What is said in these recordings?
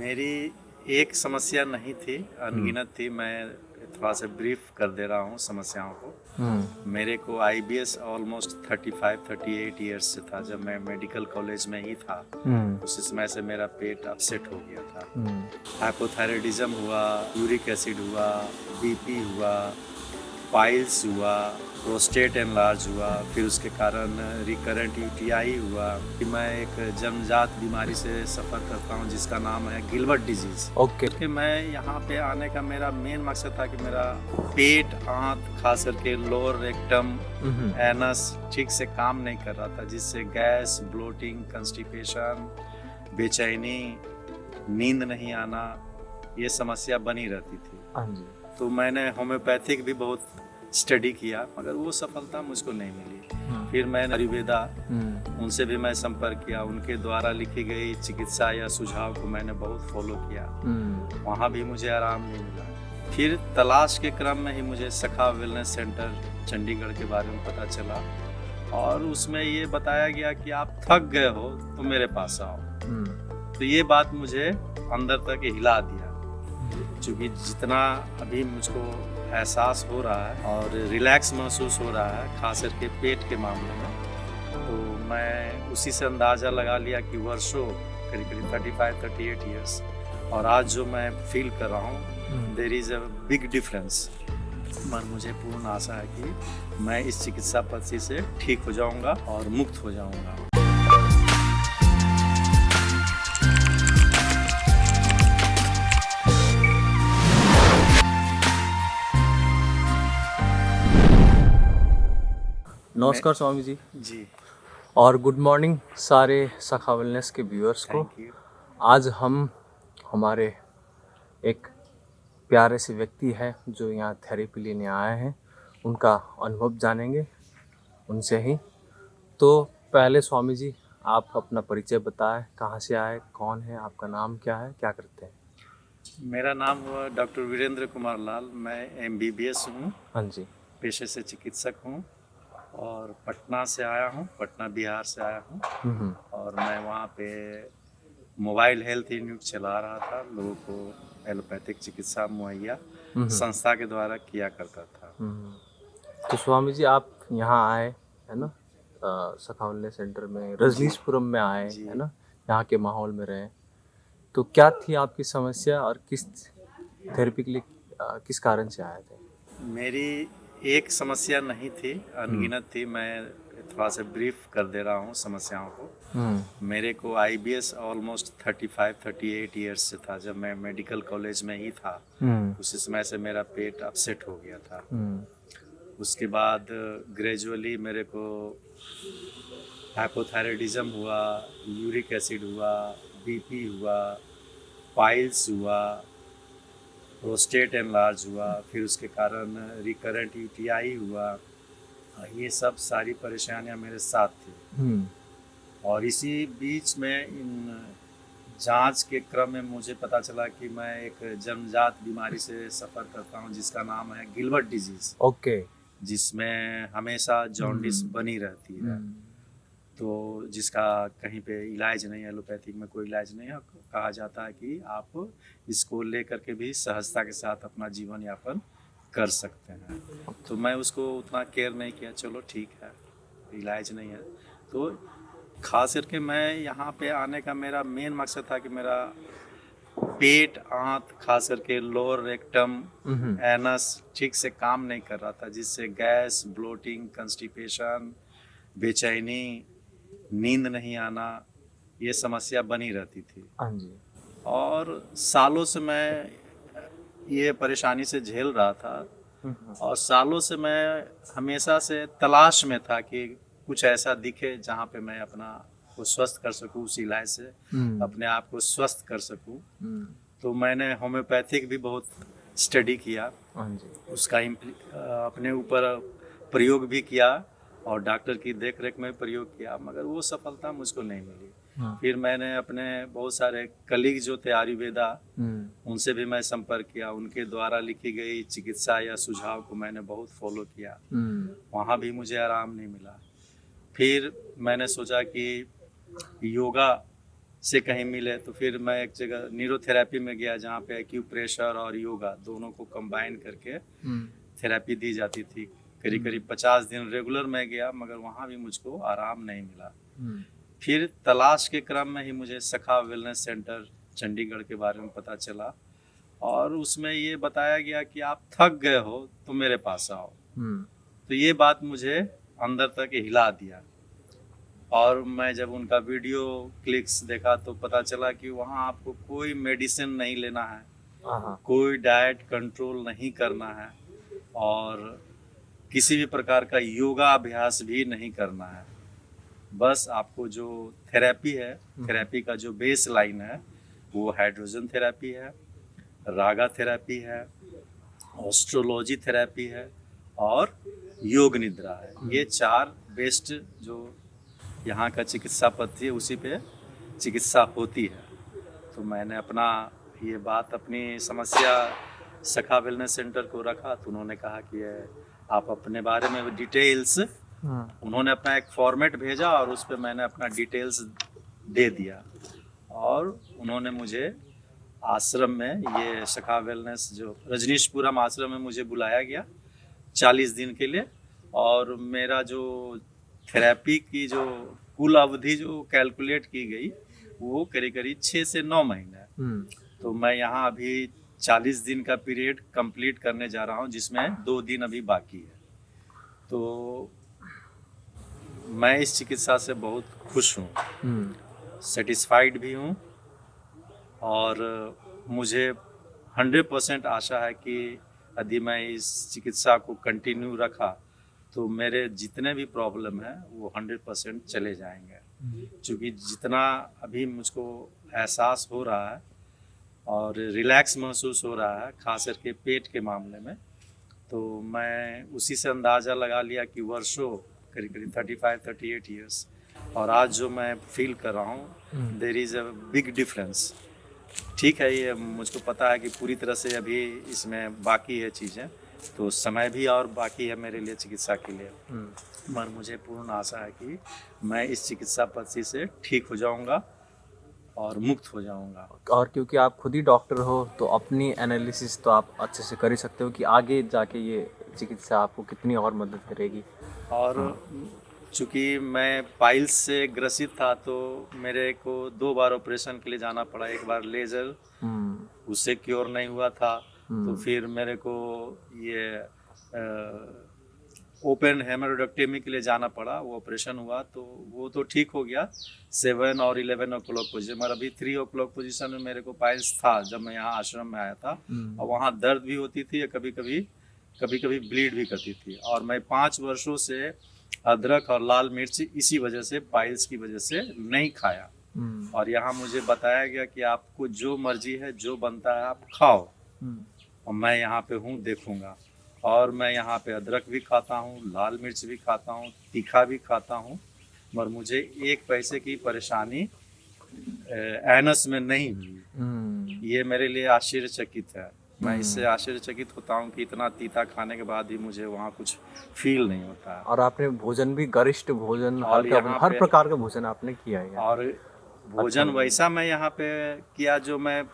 मेरी एक समस्या नहीं थी, अनगिनत थी। मैं थोड़ा सा ब्रीफ कर दे रहा हूँ समस्याओं को। मेरे को आईबीएस ऑलमोस्ट 35-38 ईयर्स से था। जब मैं मेडिकल कॉलेज में ही था उसी समय से मेरा पेट अपसेट हो गया था। हाइपोथायराइडिज्म हुआ, यूरिक एसिड हुआ, बीपी हुआ, पाइल्स हुआ, प्रोस्टेट एनलार्ज हुआ, फिर उसके कारण रिकरेंट यूटीआई हुआ। कि मैं एक जन्मजात बीमारी से सफ़र करता हूँ जिसका नाम है गिलबर्ट डिजीज़। ओके। कि मैं यहाँ पे आने का मेरा मेन मकसद था कि मेरा पेट, आंत, खास करके लोअर रेक्टम, एनस ठीक से काम नहीं कर रहा था, जिससे गैस, ब्लोटिंग, कंस्टिपेशन, बेचैनी, नींद नहीं आना, ये समस्या बनी रहती थी। हाँ जी। तो मैंने होम्योपैथिक भी बहुत स्टडी किया, मगर वो सफलता मुझको नहीं मिली। फिर मैंने आयुर्वेदा, उनसे भी मैं संपर्क किया। उनके द्वारा लिखी गई चिकित्सा या सुझाव को मैंने बहुत फॉलो किया। वहाँ भी मुझे आराम नहीं मिला। फिर तलाश के क्रम में ही मुझे सखा वेलनेस सेंटर चंडीगढ़ के बारे में पता चला, और उसमें ये बताया गया कि आप थक गए हो तो मेरे पास आओ। तो ये बात मुझे अंदर तक हिला दिया, क्योंकि जितना अभी मुझको एहसास हो रहा है और रिलैक्स महसूस हो रहा है, खास करके पेट के मामले में, तो मैं उसी से अंदाज़ा लगा लिया कि वर्षों, करीब करीब 35-38 ईयर्स, और आज जो मैं फील कर रहा हूँ, there is a big difference. पर मुझे पूर्ण आशा है कि मैं इस चिकित्सा पद्धति से ठीक हो जाऊँगा और मुक्त हो जाऊँगा। नमस्कार स्वामी जी। जी, और गुड मॉर्निंग सारे सखा वेलनेस के व्यूअर्स को। Thank you. आज हम हमारे एक प्यारे से व्यक्ति हैं जो यहाँ थेरेपी लेने आए हैं, उनका अनुभव जानेंगे उनसे ही। तो पहले स्वामी जी, आप अपना परिचय बताएं, कहाँ से आए, कौन है, आपका नाम क्या है, क्या करते हैं? मेरा नाम हुआ डॉक्टर वीरेंद्र कुमार लाल। मैं एमबीबीएस हूँ, हाँ जी। पेशे से चिकित्सक हूँ, और पटना से आया हूँ, पटना बिहार से आया हूँ। और मैं वहाँ पे मोबाइल हेल्थ यूनिट चला रहा था, लोगों को एलोपैथिक चिकित्सा मुहैया संस्था के द्वारा किया करता था। तो स्वामी जी, आप यहाँ आए, है ना, सखा वेलनेस सेंटर में रजनीशपुरम में आए, जी। है ना, यहाँ के माहौल में रहे। तो क्या थी आपकी समस्या और किस थेरेपी के लिए किस कारण से आए थे? मेरी एक समस्या नहीं थी, अनगिनत थी। मैं थोड़ा सा ब्रीफ कर दे रहा हूँ समस्याओं को। मेरे को आईबीएस ऑलमोस्ट 35-38 ईयर्स से था। जब मैं मेडिकल कॉलेज में ही था उसी समय से मेरा पेट अपसेट हो गया था। उसके बाद ग्रेजुअली मेरे को हाइपोथायराइडिज्म हुआ, यूरिक एसिड हुआ, बीपी हुआ, पाइल्स हुआ, प्रोस्टेट एनलार्ज हुआ, फिर उसके कारण रिकरेंट यूटीआई हुआ। ये सब सारी परेशानियां मेरे साथ थी। और इसी बीच में इन जांच के क्रम में मुझे पता चला कि मैं एक जन्मजात बीमारी से सफ़र करता हूं जिसका नाम है गिलबर्ट डिजीज़। ओके। जिसमें हमेशा जॉन्डिस बनी रहती है। तो जिसका कहीं पे इलाज नहीं है, एलोपैथिक में कोई इलाज नहीं है। कहा जाता है कि आप इसको लेकर के भी सहजता के साथ अपना जीवन यापन कर सकते हैं। तो मैं उसको उतना केयर नहीं किया, चलो ठीक है, इलाज नहीं है। तो खास करके मैं यहाँ पे आने का मेरा मेन मकसद था कि मेरा पेट, आंत, खास करके लोअर रेक्टम, एनस ठीक से काम नहीं कर रहा था, जिससे गैस, ब्लोटिंग, कंस्टिपेशन, बेचैनी, नींद नहीं आना, ये समस्या बनी रहती थी। हाँ जी। और सालों से मैं ये परेशानी से झेल रहा था, और सालों से मैं हमेशा से तलाश में था कि कुछ ऐसा दिखे जहाँ पे मैं अपना को स्वस्थ कर सकूँ, उस इलाज से अपने आप को स्वस्थ कर सकूँ। तो मैंने होम्योपैथिक भी बहुत स्टडी किया, हाँ जी। उसका अपने ऊपर प्रयोग भी किया, और डॉक्टर की देख रेख में प्रयोग किया, मगर वो सफलता मुझको नहीं मिली। फिर मैंने अपने बहुत सारे कलीग जो थे आयुर्वेदा, उनसे भी मैं संपर्क किया। उनके द्वारा लिखी गई चिकित्सा या सुझाव को मैंने बहुत फॉलो किया। वहाँ भी मुझे आराम नहीं मिला। फिर मैंने सोचा कि योगा से कहीं मिले, तो फिर मैं एक जगह न्यूरोथेरेपी में गया जहाँ पे एक्यूप्रेशर और योगा दोनों को कंबाइन करके थेरेपी दी जाती थी। करीब करीब 50 दिन रेगुलर मैं गया, मगर वहाँ भी मुझको आराम नहीं मिला। फिर तलाश के क्रम में ही मुझे सखा वेलनेस सेंटर चंडीगढ़ के बारे में पता चला, और उसमें ये बताया गया कि आप थक गए हो तो मेरे पास आओ। तो ये बात मुझे अंदर तक हिला दिया, और मैं जब उनका वीडियो क्लिक्स देखा तो पता चला कि वहाँ आपको कोई मेडिसिन नहीं लेना है, कोई डाइट कंट्रोल नहीं करना है, और किसी भी प्रकार का योगा अभ्यास भी नहीं करना है। बस आपको जो थेरेपी है, थेरेपी का जो बेस लाइन है वो हाइड्रोजन थेरेपी है, रागा थेरेपी है, एस्ट्रोलॉजी थेरेपी है और योग निद्रा है। ये 4 बेस्ट जो यहाँ का चिकित्सा पद्धति है, उसी पे चिकित्सा होती है। तो मैंने अपना ये बात, अपनी समस्या सखा वेलनेस सेंटर को रखा, तो उन्होंने कहा कि आप अपने बारे में डिटेल्स, उन्होंने अपना एक फॉर्मेट भेजा और उस पर मैंने अपना डिटेल्स दे दिया, और उन्होंने मुझे आश्रम में, ये सखा वेलनेस जो रजनीशपुरम आश्रम में मुझे बुलाया गया 40 दिन के लिए, और मेरा जो थेरेपी की जो कुल अवधि जो कैलकुलेट की गई वो करीब करीब 6 से 9 महीने है। तो मैं यहाँ अभी 40 दिन का पीरियड कंप्लीट करने जा रहा हूँ, जिसमें 2 दिन अभी बाकी है। तो मैं इस चिकित्सा से बहुत खुश हूँ, सेटिस्फाइड भी हूँ, और मुझे 100% आशा है कि यदि मैं इस चिकित्सा को कंटिन्यू रखा तो मेरे जितने भी प्रॉब्लम हैं वो 100% चले जाएंगे। क्योंकि जितना अभी मुझको एहसास हो रहा है और रिलैक्स महसूस हो रहा है, खास करके पेट के मामले में, तो मैं उसी से अंदाज़ा लगा लिया कि वर्षों, करीब करीब 35-38 ईयर्स, और आज जो मैं फील कर रहा हूँ, there is a big difference. ठीक है, ये मुझको पता है कि पूरी तरह से अभी इसमें बाकी है चीज़ें, तो समय भी और बाकी है मेरे लिए चिकित्सा के लिए, मगर मुझे पूर्ण आशा है कि मैं इस चिकित्सा पद्धति से ठीक हो जाऊंगा और मुक्त हो जाऊंगा। और क्योंकि आप खुद ही डॉक्टर हो तो अपनी एनालिसिस तो आप अच्छे से कर ही सकते हो कि आगे जाके ये चिकित्सा आपको कितनी और मदद करेगी। और चूँकि मैं पाइल्स से ग्रसित था, तो मेरे को 2 बार ऑपरेशन के लिए जाना पड़ा। एक बार लेज़र, उससे क्योर नहीं हुआ था, तो फिर मेरे को ये ओपन हेमरोइडेक्टमी के लिए जाना पड़ा। वो ऑपरेशन हुआ तो वो तो ठीक हो गया 7 और 11 o'clock पोजीशन, मगर अभी 3 o'clock पोजीशन में मेरे को पाइल्स था जब मैं यहाँ आश्रम में आया था, और वहाँ दर्द भी होती थी, कभी कभी ब्लीड भी करती थी। और मैं 5 वर्षों से अदरक और लाल मिर्च इसी वजह से, पाइल्स की वजह से नहीं खाया। और यहाँ मुझे बताया गया कि आपको जो मर्जी है, जो बनता है आप खाओ, और मैं यहाँ पे हूँ, देखूँगा। और मैं यहाँ पे अदरक भी खाता हूँ, लाल मिर्च भी खाता हूँ, तीखा भी खाता हूँ, मगर मुझे 1 पैसे की परेशानी एनस में नहीं हुई। ये मेरे लिए आश्चर्यचकित है। मैं इससे आश्चर्यचकित होता हूँ कि इतना तीता खाने के बाद भी मुझे वहाँ कुछ फील नहीं होता है। और आपने भोजन भी, गरिष्ठ भोजन, हर प्रकार का भोजन आपने किया है। और भोजन अच्छा, वैसा मैं यहाँ पे किया जो मैं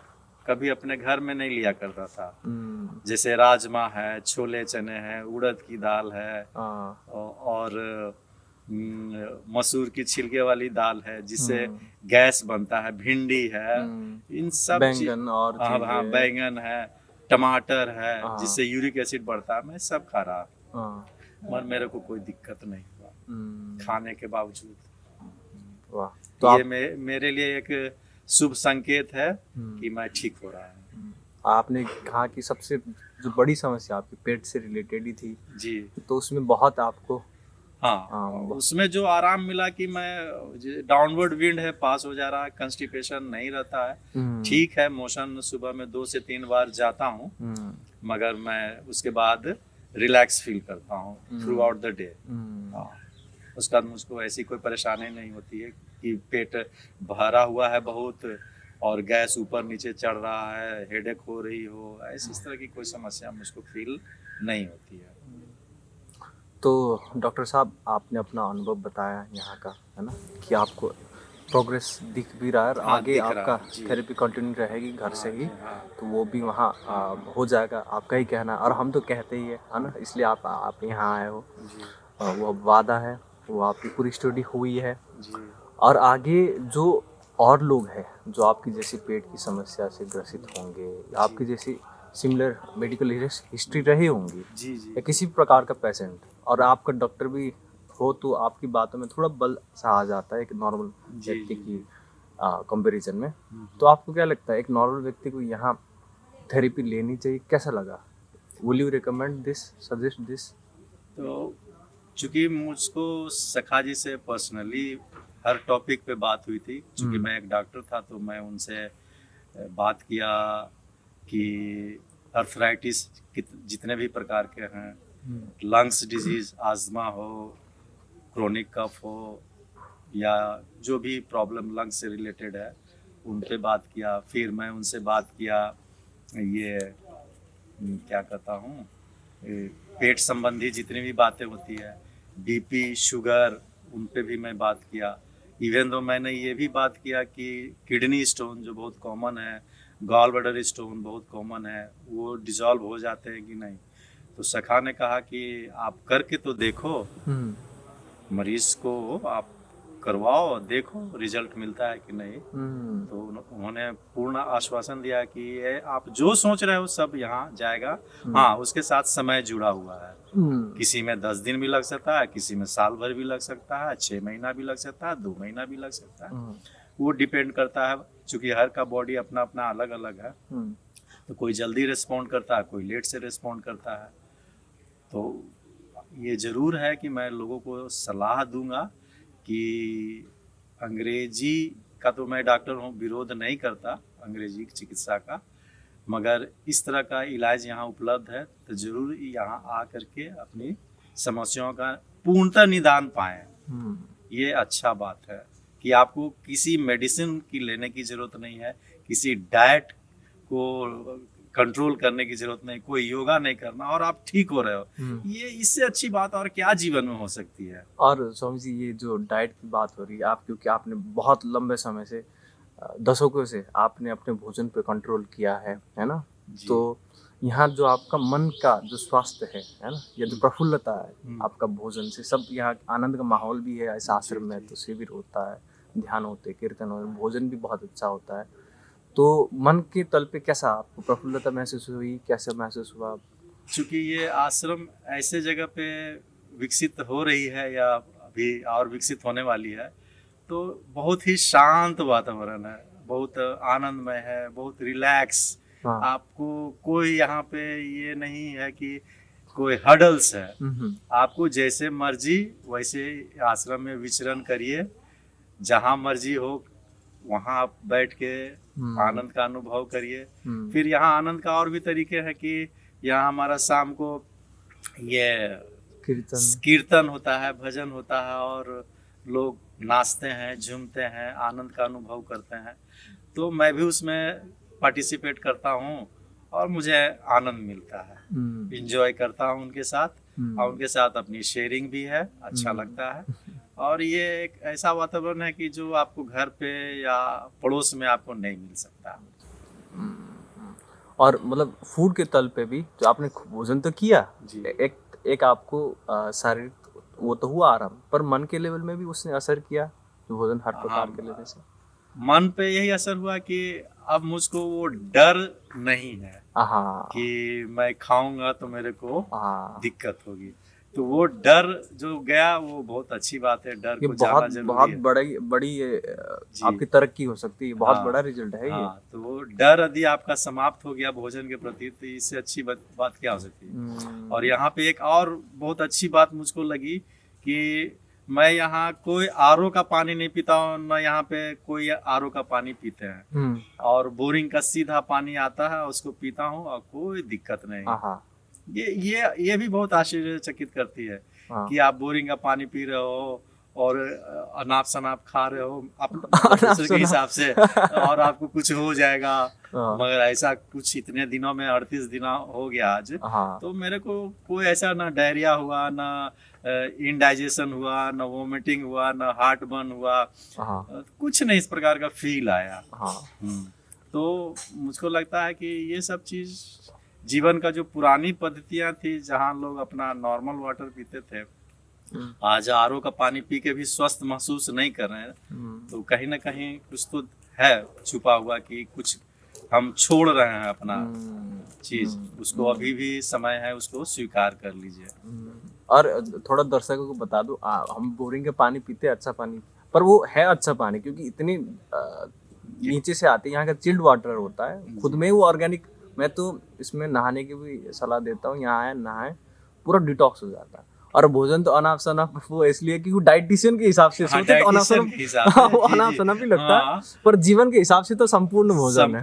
कभी अपने घर में नहीं लिया करता था। जैसे राजमा है, छोले चने हैं, उड़द की दाल है, और मसूर की छिलके वाली दाल है जिससे गैस बनता है, भिंडी है, इन सब बैंगन, और हाँ बैंगन है, टमाटर है जिससे यूरिक एसिड बढ़ता है, मैं सब खा रहा, मगर मेरे को कोई दिक्कत नहीं हुआ खाने के बावजूद। वाह, तो ये मेरे लिए एक शुभ संकेत है कि मैं ठीक हो रहा हूँ। आपने कहा कि सबसे जो बड़ी समस्या आपकी पेट से रिलेटेड ही थी जी, तो उसमें बहुत आपको उसमें जो आराम मिला कि मैं डाउनवर्ड विंड है, पास हो जा रहा है, कंस्टिपेशन नहीं रहता है, ठीक है, मोशन सुबह में 2 से 3 बार जाता हूँ, मगर मैं उसके बाद रिलैक्स फील करता हूँ थ्रू आउट द डे। उसका मुझको ऐसी कोई परेशानी नहीं होती है कि पेट भरा हुआ है बहुत और गैस ऊपर नीचे चढ़ रहा है, हेडेक हो रही हो, ऐसी इस तरह की कोई समस्या मुझको फील नहीं होती है। तो डॉक्टर साहब, आपने अपना अनुभव बताया यहाँ का, है ना, कि आपको प्रोग्रेस दिख भी रहा है और हाँ, आगे दिख रहा आपका है, जी। थेरेपी कंटिन्यू रहेगी घर से ही, हाँ, तो वो भी वहाँ हो जाएगा, आपका ही कहना है। और हम तो कहते ही है ना, इसलिए आप यहाँ आए हो। जी, वो वादा है, वो आपकी पूरी स्टडी हुई है। जी, और आगे जो और लोग हैं जो आपकी जैसी पेट की समस्या से ग्रसित होंगे, या आपकी जैसी सिमिलर मेडिकल हिस्ट्री रही होंगी, जी, जी, या किसी भी प्रकार का पेशेंट, और आपका डॉक्टर भी हो, तो आपकी बातों में थोड़ा बल सा आ जाता है एक नॉर्मल जी, व्यक्ति जी, की कंपैरिजन में। तो आपको क्या लगता है एक नॉर्मल व्यक्ति को यहाँ थेरेपी लेनी चाहिए, कैसा लगा? Will you recommend this, suggest this? तो चूंकि मुझको सखा जी से पर्सनली हर टॉपिक पे बात हुई थी, चूंकि मैं एक डॉक्टर था तो मैं उनसे बात किया कि अर्थराइटिस जितने भी प्रकार के हैं, लंग्स डिजीज, आजमा हो, क्रोनिक कफ हो, या जो भी प्रॉब्लम लंग्स से रिलेटेड है, उन पे बात किया। फिर मैं उनसे बात किया ये क्या कहता हूँ, पेट संबंधी जितनी भी बातें होती है, बीपी, शुगर, उन पे भी मैं बात किया। इवन दो मैंने ये भी बात किया कि किडनी स्टोन जो बहुत कॉमन है, गॉल ब्लैडर स्टोन बहुत कॉमन है, वो डिजॉल्व हो जाते हैं कि नहीं। तो सखा ने कहा कि आप करके तो देखो, मरीज को आप करवाओ, देखो रिजल्ट मिलता है कि नहीं। तो उन्होंने पूर्ण आश्वासन दिया कि ये आप जो सोच रहे हो सब यहाँ जाएगा। हाँ, उसके साथ समय जुड़ा हुआ है, किसी में 10 दिन भी लग सकता है, किसी में साल भर भी लग सकता है, 6 महीना भी लग सकता है, 2 महीना भी लग सकता है। वो डिपेंड करता है, चूंकि हर का बॉडी अपना अपना अलग अलग है। तो कोई जल्दी रिस्पॉन्ड करता है, कोई लेट से रिस्पॉन्ड करता है। तो ये ज़रूर है कि मैं लोगों को सलाह दूंगा कि अंग्रेजी का, तो मैं डॉक्टर हूँ, विरोध नहीं करता अंग्रेजी की चिकित्सा का, मगर इस तरह का इलाज यहाँ उपलब्ध है तो ज़रूर यहाँ आ करके अपनी समस्याओं का पूर्णतः निदान पाएँ। ये अच्छा बात है कि आपको किसी मेडिसिन की लेने की ज़रूरत नहीं है, किसी डाइट को कंट्रोल करने की जरूरत नहीं, कोई योगा नहीं करना, और आप ठीक हो रहे हो। ये इससे अच्छी बात और क्या जीवन में हो सकती है। और स्वामी जी, ये जो डाइट की बात हो रही है, आप क्योंकि आपने बहुत लंबे समय से, दशकों से आपने अपने भोजन पे कंट्रोल किया है ना? तो यहाँ जो आपका मन का जो स्वास्थ्य है ना, या जो प्रफुल्लता है आपका भोजन से, सब यहाँ आनंद का माहौल भी है। इस आश्रम में तो शिविर होता है, ध्यान होते, कीर्तन होते, भोजन भी बहुत अच्छा होता है। तो मन के तल पे कैसा आपको प्रफुल्लता महसूस हुई, कैसे महसूस हुआ? चूंकि ये आश्रम ऐसे जगह पे विकसित हो रही है या अभी और विकसित होने वाली है, तो बहुत ही शांत वातावरण है, बहुत आनंदमय है, बहुत रिलैक्स। आपको कोई यहाँ पे ये नहीं है कि कोई हडल्स है। आपको जैसे मर्जी वैसे आश्रम में विचरण करिए, जहाँ मर्जी हो वहाँ आप बैठ के आनंद का अनुभव करिए। फिर यहाँ आनंद का और भी तरीके हैं कि यहाँ हमारा शाम को ये कीर्तन होता है, भजन होता है, और लोग नाचते हैं, झूमते हैं, आनंद का अनुभव करते हैं। तो मैं भी उसमें पार्टिसिपेट करता हूँ और मुझे आनंद मिलता है, इंजॉय करता हूँ उनके साथ, और उनके साथ अपनी शेयरिंग भी है, अच्छा लगता है। और ये एक ऐसा वातावरण है कि जो आपको घर पे या पड़ोस में आपको नहीं मिल सकता। और मतलब फूड के तल पे भी जो आपने भोजन तो किया, एक आपको शारीरिक वो तो हुआ आराम, पर मन के लेवल में भी उसने असर किया जो भोजन हर प्रकार के लेने से? मन पे यही असर हुआ कि अब मुझको वो डर नहीं है कि मैं खाऊंगा तो मेरे को दिक्कत होगी। तो वो डर जो गया, वो बहुत अच्छी बात है। डर को जाना जरूरी बहुत है। बड़ी आपकी तरक्की हो सकती है, बहुत बड़ा रिजल्ट है ये। तो वो डर यदि आपका समाप्त हो गया भोजन के प्रति, तो इससे अच्छी बात क्या हो सकती है। और यहाँ पे एक और बहुत अच्छी बात मुझको लगी कि मैं यहाँ कोई आरओ का पानी नहीं पीता हूँ, न यहाँ पे कोई आरओ का पानी पीते हैं, और बोरिंग का सीधा पानी आता है उसको पीता हूँ और कोई दिक्कत नहीं। ये भी बहुत आश्चर्यचकित करती है कि आप बोरिंग का पानी पी रहे हो और अनाप शनाप खा रहे हो दूसरे के हिसाब से और आपको कुछ हो जाएगा, मगर ऐसा कुछ इतने दिनों में 38 दिन हो गया आज, तो मेरे को कोई ऐसा ना डायरिया हुआ, ना इनडाइजेशन हुआ, ना वोमिटिंग हुआ, ना हार्ट बर्न हुआ, कुछ नहीं इस प्रकार का फील आया। तो मुझको लगता है कि ये सब चीज जीवन का जो पुरानी पद्धतियां थी, जहाँ लोग अपना नॉर्मल वाटर पीते थे, आज आरओ का पानी पी के भी स्वस्थ महसूस नहीं कर रहे हैं, तो कहीं ना कहीं कुछ तो है छुपा हुआ कि कुछ हम छोड़ रहे हैं अपना चीज, उसको अभी भी समय है, उसको स्वीकार कर लीजिए। और थोड़ा दर्शकों को बता दो, हम बोरिंग के पानी पीते हैं, अच्छा पानी, पर वो है अच्छा पानी क्योंकि इतनी नीचे से आती है, यहाँ का चिल्ड वाटर होता है, खुद में वो ऑर्गेनिक। मैं तो इसमें नहाने की भी सलाह देता हूँ, यहाँ आए नहाए, पूरा डिटॉक्स हो जाता है। और भोजन तो अनाप शनाप वो इसलिए कि वो डाइटिशियन के हिसाब से सोचते तो अनाप शनाप ही लगता है, पर जीवन के हिसाब से तो संपूर्ण भोजन है,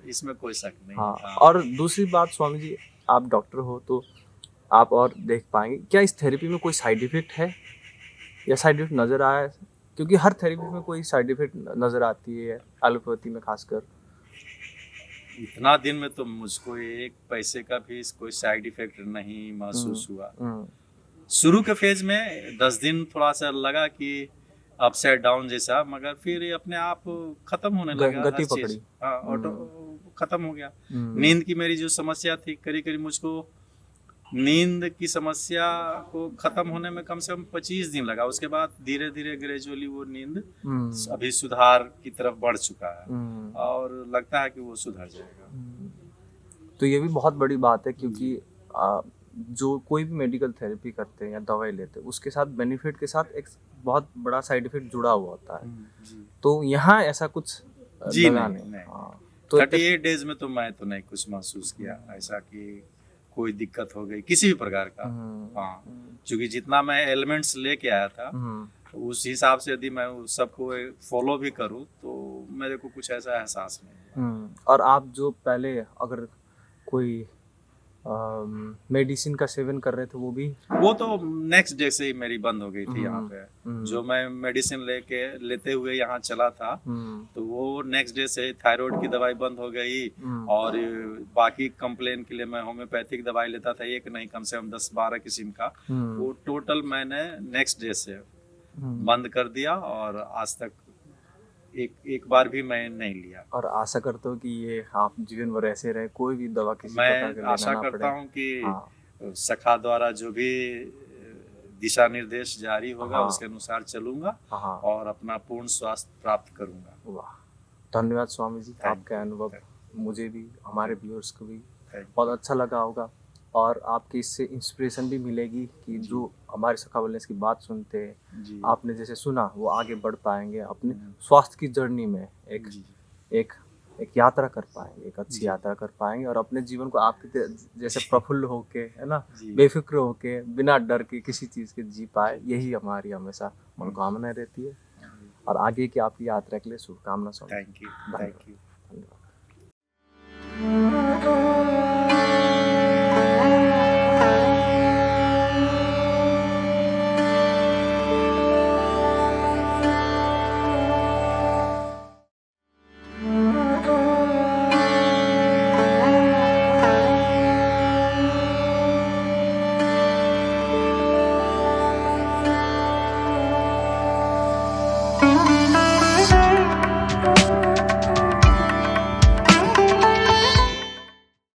इसमें कोई शक नहीं। और दूसरी बात स्वामी जी, आप डॉक्टर हो तो आप और देख पाएंगे, क्या इस थेरेपी में कोई साइड इफेक्ट है या साइड इफेक्ट नजर आया? क्योंकि हर थेरेपी में कोई साइड इफेक्ट नजर आती है, एलोपैथी में खासकर। इतना दिन में तो मुझको एक पैसे का भी कोई साइड इफेक्ट नहीं महसूस हुआ। शुरू के फेज में 10 दिन थोड़ा सा लगा कि अपसाइड डाउन जैसा, मगर फिर अपने आप खत्म होने लगा, गति पकड़ी, ऑटो खत्म हो गया। नींद की मेरी जो समस्या थी, करीब मुझको नींद की समस्या को खत्म होने में कम से कम 25 दिन लगा। उसके बाद धीरे धीरे ग्रेजुअली वो नींद अभी सुधार की तरफ बढ़ चुका है और लगता है कि वो सुधर जाएगा। तो ये भी बहुत बड़ी बात है, क्योंकि जो कोई भी मेडिकल थेरेपी करते हैं या दवाई लेते हैं, उसके साथ बेनिफिट के साथ एक बहुत बड़ा साइड इफेक्ट जुड़ा हुआ होता है। तो यहाँ ऐसा कुछ जी नहीं। तो 38 डेज में तो मैं तो नहीं कुछ महसूस किया ऐसा कि कोई दिक्कत हो गई किसी भी प्रकार का। हाँ, क्योंकि जितना मैं एलिमेंट्स लेके आया था उस हिसाब से यदि मैं सबको फॉलो भी करूँ तो मेरे को कुछ ऐसा एहसास नहीं। और आप जो पहले अगर कोई मेडिसिन का सेवन कर रहे थे, वो तो नेक्स्ट डे से ही मेरी बंद हो गई थी। यहाँ पे जो मैं मेडिसिन लेते हुए यहाँ चला था, तो वो नेक्स्ट डे से थायराइड की दवाई बंद हो गई और बाकी कंप्लेन के लिए मैं होम्योपैथिक दवाई लेता था, एक नहीं कम से कम 10-12 किस्म का, वो टोटल मैंने नेक्स्ट डे से बंद कर दिया और आज तक एक बार भी मैं नहीं लिया। और आशा करता हूँ कि ये आप जीवन भर ऐसे रहे, कोई भी दवा किसी मैं आशा करता हूँ कि सखा द्वारा जो भी दिशा निर्देश जारी होगा उसके अनुसार चलूंगा और अपना पूर्ण स्वास्थ्य प्राप्त करूंगा। वाह, धन्यवाद स्वामी जी, आपका अनुभव मुझे भी, हमारे व्यूअर्स को भी बहुत अच्छा लगा होगा और आपकी इससे इंस्पिरेशन भी मिलेगी कि जो हमारे सखा वेलनेस की बात सुनते हैं, आपने जैसे सुना, वो आगे बढ़ पाएंगे अपने स्वास्थ्य की जर्नी में, एक यात्रा कर पाएंगे, एक अच्छी यात्रा कर पाएंगे और अपने जीवन को आपके जैसे प्रफुल्ल होके, है ना, बेफिक्र होके, बिना डर के किसी चीज़ के जी पाए, यही हमारी हमेशा मनोकामना रहती है। और आगे की आपकी यात्रा के लिए शुभकामना। Thank you.